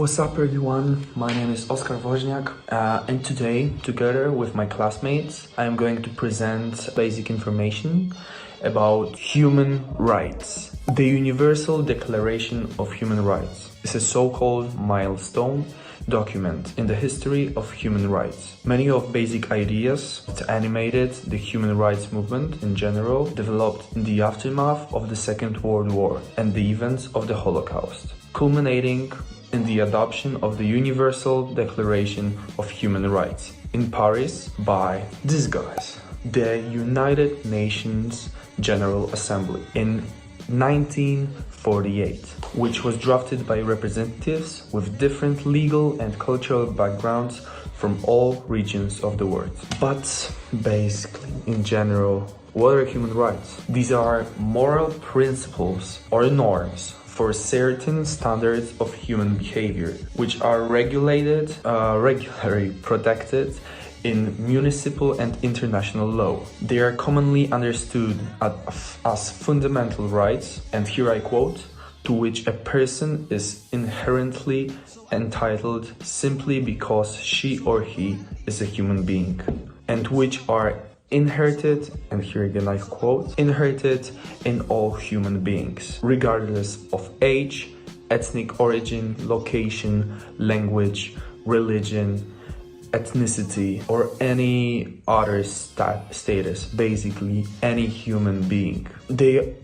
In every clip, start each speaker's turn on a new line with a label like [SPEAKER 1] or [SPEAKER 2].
[SPEAKER 1] What's up everyone, my name is Oskar Woźniak and today, together with my classmates, I am going to present basic information about human rights. The Universal Declaration of Human Rights is a so-called milestone document in the history of human rights. Many of basic ideas that animated the human rights movement in general developed in the aftermath of the Second World War and the events of the Holocaust, culminating in the adoption of the Universal Declaration of Human Rights in Paris by these guys, the United Nations General Assembly in 1948, which was drafted by representatives with different legal and cultural backgrounds from all regions of the world. But basically, in general, what are human rights? These are moral principles or norms for certain standards of human behavior, which are regularly protected in municipal and international law. They are commonly understood as fundamental rights, and here I quote, to which a person is inherently entitled simply because she or he is a human being, and which are inherited, and here again I quote, inherited in all human beings, regardless of age, ethnic origin, location, language, religion, ethnicity, or any other status, basically any human being. They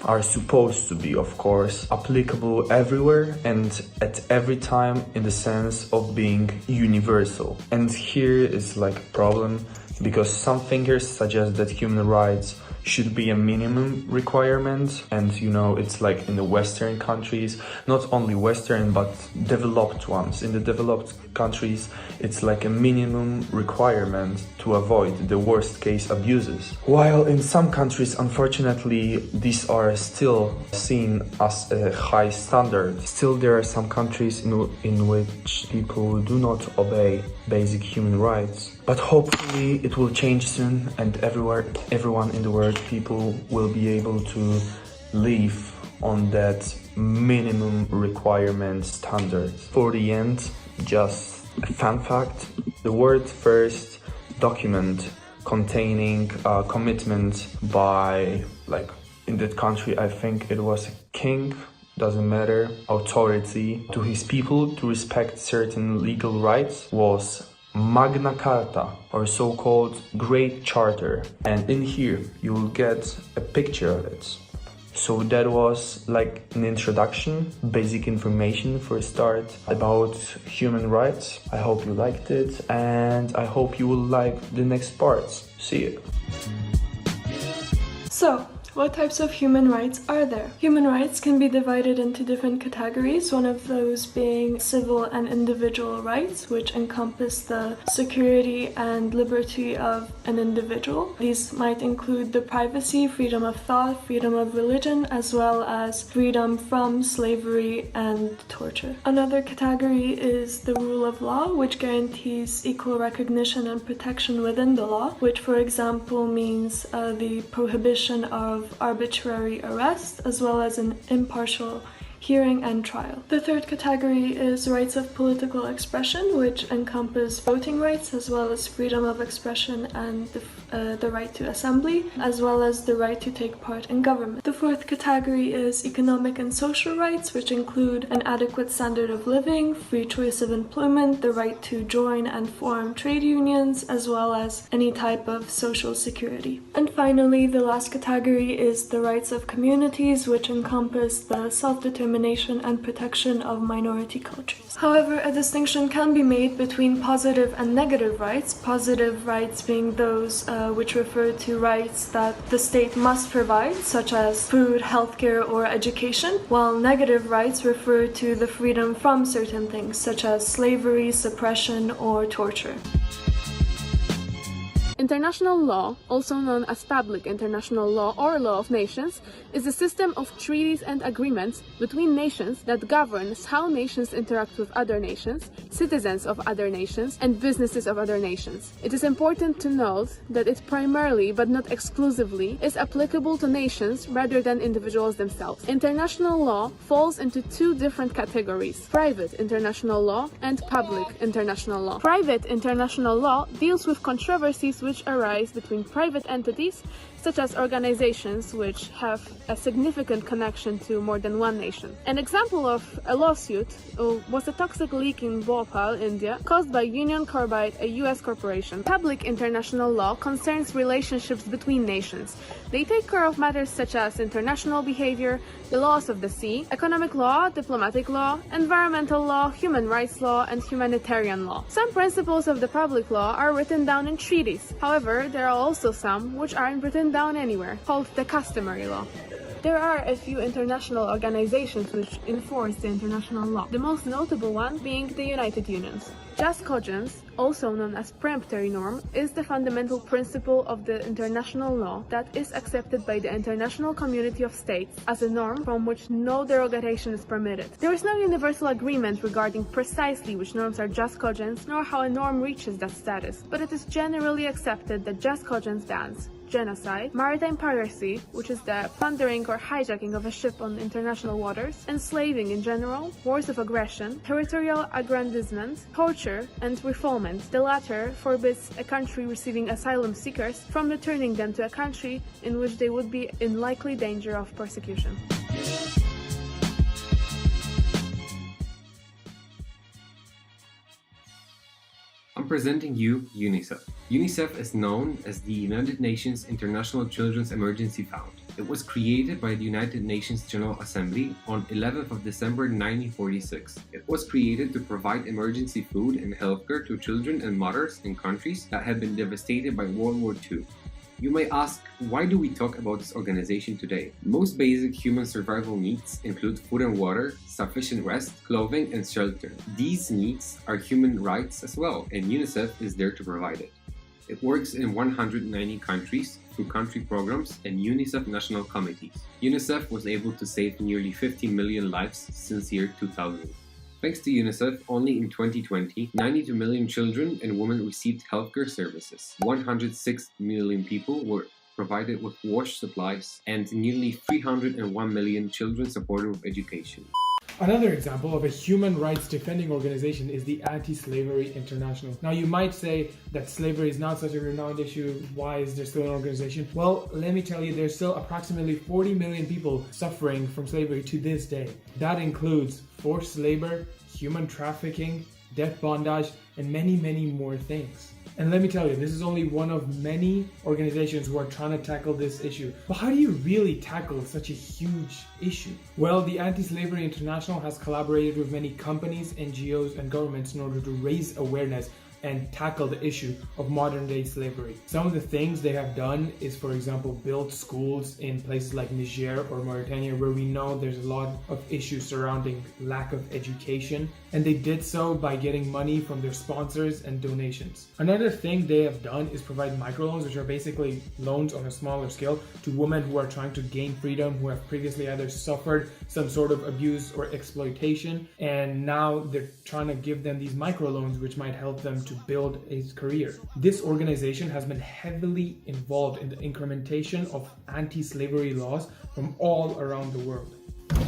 [SPEAKER 1] are supposed to be, of course, applicable everywhere and at every time in the sense of being universal. And here is like a problem, because some thinkers suggest that human rights should be a minimum requirement, and you know, it's like in the Western countries, not only Western but developed ones. In the developed countries, it's like a minimum requirement to avoid the worst case abuses. While in some countries, unfortunately, these are still seen as a high standard. Still, there are some countries in which people do not obey basic human rights. But hopefully it will change soon, and everyone in the world, people will be able to live on that minimum requirement standard. For the end, just a fun fact, the world's first document containing a commitment by, like, in that country, I think it was a king, doesn't matter, authority to his people to respect certain legal rights was Magna Carta, or so-called Great Charter, and in here you will get a picture of it. So that was like an introduction, basic information for a start about human rights. I hope you liked it, and I hope you will like the next parts. See you.
[SPEAKER 2] So, what types of human rights are there? Human rights can be divided into different categories, one of those being civil and individual rights, which encompass the security and liberty of an individual. These might include the privacy, freedom of thought, freedom of religion, as well as freedom from slavery and torture. Another category is the rule of law, which guarantees equal recognition and protection within the law, which for example means the prohibition of arbitrary arrest, as well as an impartial hearing and trial. The third category is rights of political expression, which encompass voting rights, as well as freedom of expression and the right to assembly, as well as the right to take part in government. The fourth category is economic and social rights, which include an adequate standard of living, free choice of employment, the right to join and form trade unions, as well as any type of social security. And finally, the last category is the rights of communities, which encompass the self-determination and protection of minority cultures. However, a distinction can be made between positive and negative rights, positive rights being those which refer to rights that the state must provide, such as food, healthcare, or education, while negative rights refer to the freedom from certain things, such as slavery, suppression, or torture.
[SPEAKER 3] International law, also known as public international law or law of nations, is a system of treaties and agreements between nations that governs how nations interact with other nations, citizens of other nations, and businesses of other nations. It is important to note that it primarily, but not exclusively, is applicable to nations rather than individuals themselves. International law falls into two different categories: private international law and public international law. Private international law deals with controversies which arise between private entities, such as organizations which have a significant connection to more than one nation. An example of a lawsuit was a toxic leak in Bhopal, India, caused by Union Carbide, a US corporation. Public international law concerns relationships between nations. They take care of matters such as international behavior, the laws of the sea, economic law, diplomatic law, environmental law, human rights law, and humanitarian law. Some principles of the public law are written down in treaties. However, there are also some which aren't written down anywhere, called the customary law. There are a few international organizations which enforce the international law, the most notable one being the United Nations. Just cogence, also known as peremptory norm, is the fundamental principle of the international law that is accepted by the international community of states as a norm from which no derogation is permitted. There is no universal agreement regarding precisely which norms are just cogence, nor how a norm reaches that status, but it is generally accepted that just cogence bans genocide, maritime piracy, which is the plundering or hijacking of a ship on international waters, enslaving in general, wars of aggression, territorial aggrandizement, torture, and refoulement. The latter forbids a country receiving asylum seekers from returning them to a country in which they would be in likely danger of persecution.
[SPEAKER 4] I'm presenting you UNICEF. UNICEF is known as the United Nations International Children's Emergency Fund. It was created by the United Nations General Assembly on 11th of December 1946. It was created to provide emergency food and healthcare to children and mothers in countries that had been devastated by World War II. You may ask, why do we talk about this organization today? Most basic human survival needs include food and water, sufficient rest, clothing, and shelter. These needs are human rights as well, and UNICEF is there to provide it. It works in 190 countries through country programs and UNICEF national committees. UNICEF was able to save nearly 50 million lives since year 2000. Thanks to UNICEF, only in 2020, 92 million children and women received healthcare services. 106 million people were provided with wash supplies, and nearly 301 million children supported with education.
[SPEAKER 5] Another example of a human rights defending organization is the Anti-Slavery International. Now you might say that slavery is not such a renowned issue, why is there still an organization? Well, let me tell you, there's still approximately 40 million people suffering from slavery to this day. That includes forced labor, human trafficking, death bondage, and many, many more things. And let me tell you, this is only one of many organizations who are trying to tackle this issue. But how do you really tackle such a huge issue? Well, the Anti-Slavery International has collaborated with many companies, NGOs, and governments in order to raise awareness and tackle the issue of modern-day slavery. Some of the things they have done is, for example, build schools in places like Niger or Mauritania, where we know there's a lot of issues surrounding lack of education, and they did so by getting money from their sponsors and donations. Another thing they have done is provide microloans, which are basically loans on a smaller scale to women who are trying to gain freedom, who have previously either suffered some sort of abuse or exploitation, and now they're trying to give them these microloans, which might help them to build a career. This organization has been heavily involved in the implementation of anti-slavery laws from all around the world.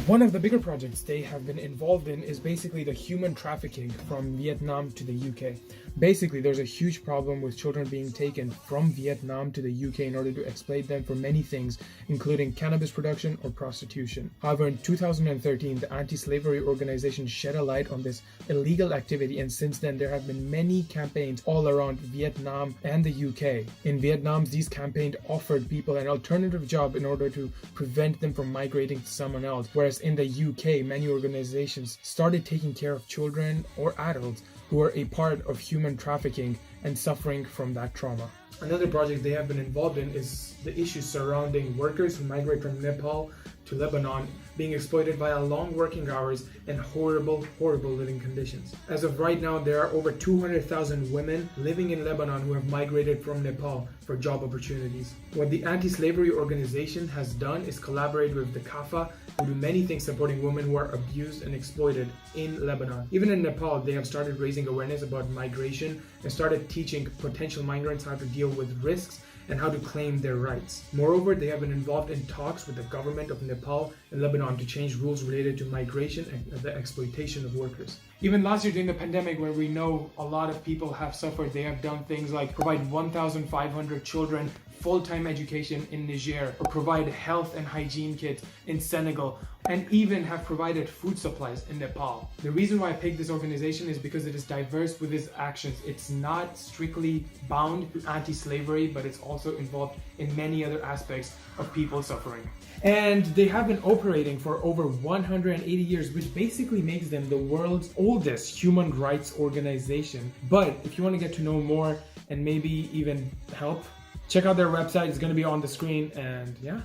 [SPEAKER 5] One of the bigger projects they have been involved in is basically the human trafficking from Vietnam to the UK. Basically, there's a huge problem with children being taken from Vietnam to the UK in order to exploit them for many things, including cannabis production or prostitution. However, in 2013, the anti-slavery organization shed a light on this illegal activity, and since then there have been many campaigns all around Vietnam and the UK. In Vietnam, these campaigns offered people an alternative job in order to prevent them from migrating to someone else, whereas in the UK, many organizations started taking care of children or adults who are a part of human trafficking and suffering from that trauma. Another project they have been involved in is the issues surrounding workers who migrate from Nepal to Lebanon being exploited via long working hours and horrible living conditions. As of right now, there are over 200,000 women living in Lebanon who have migrated from Nepal for job opportunities. What the anti-slavery organization has done is collaborate with the CAFA, who do many things supporting women who are abused and exploited in Lebanon. Even in Nepal, they have started raising awareness about migration and started teaching potential migrants how to deal with risks and how to claim their rights. Moreover, they have been involved in talks with the government of Nepal and Lebanon to change rules related to migration and the exploitation of workers. Even last year during the pandemic, where we know a lot of people have suffered, they have done things like provide 1,500 children full-time education in Niger, or provide health and hygiene kits in Senegal, and even have provided food supplies in Nepal. The reason why I picked this organization is because it is diverse with its actions. It's not strictly bound to anti-slavery, but it's also involved in many other aspects of people suffering. And they have been operating for over 180 years, which basically makes them the world's oldest human rights organization. But if you want to get to know more and maybe even help, check out their website. It's going to be on the screen, and yeah.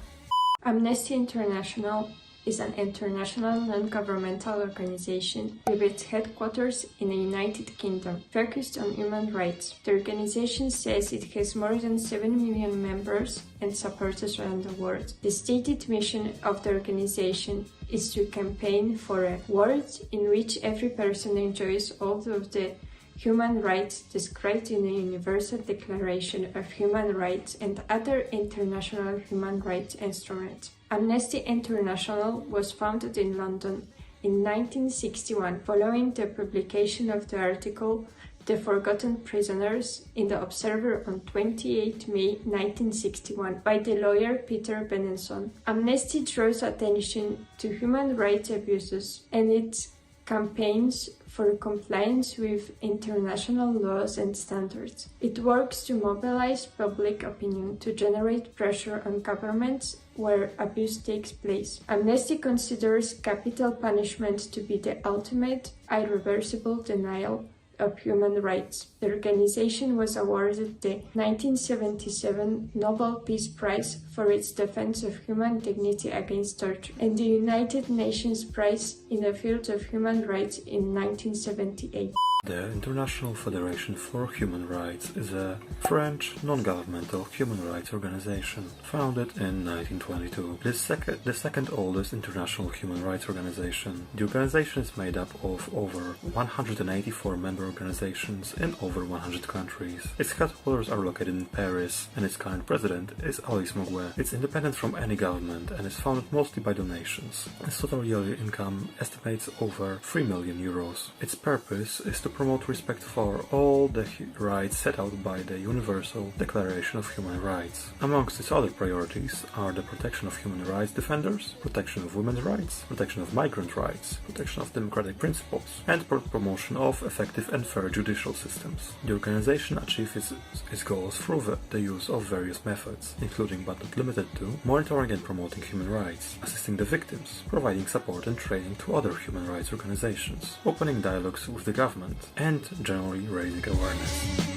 [SPEAKER 6] Amnesty International is an international non-governmental organization with its headquarters in the United Kingdom, focused on human rights. The organization says it has more than 7 million members and supporters around the world. The stated mission of the organization is to campaign for a world in which every person enjoys all of the human rights described in the Universal Declaration of Human Rights and other international human rights instruments. Amnesty International was founded in London in 1961 following the publication of the article The Forgotten Prisoners in The Observer on 28 May 1961 by the lawyer Peter Benenson. Amnesty draws attention to human rights abuses and its campaigns for compliance with international laws and standards. It works to mobilize public opinion to generate pressure on governments where abuse takes place. Amnesty considers capital punishment to be the ultimate, irreversible denial of human rights. The organization was awarded the 1977 Nobel Peace Prize for its defense of human dignity against torture and the United Nations Prize in the field of human rights in 1978.
[SPEAKER 7] The International Federation for Human Rights is a French non-governmental human rights organization founded in 1922. It is the second oldest international human rights organization. The organization is made up of over 184 member organizations in over 100 countries. Its headquarters are located in Paris, and its current president is Alice Mogwe. It's independent from any government and is funded mostly by donations. Its total yearly income estimates over 3 million euros. Its purpose is to promote respect for all the rights set out by the Universal Declaration of Human Rights. Amongst its other priorities are the protection of human rights defenders, protection of women's rights, protection of migrant rights, protection of democratic principles, and promotion of effective and fair judicial systems. The organization achieves its goals through the use of various methods, including but not limited to monitoring and promoting human rights, assisting the victims, providing support and training to other human rights organizations, opening dialogues with the government, and generally raising awareness.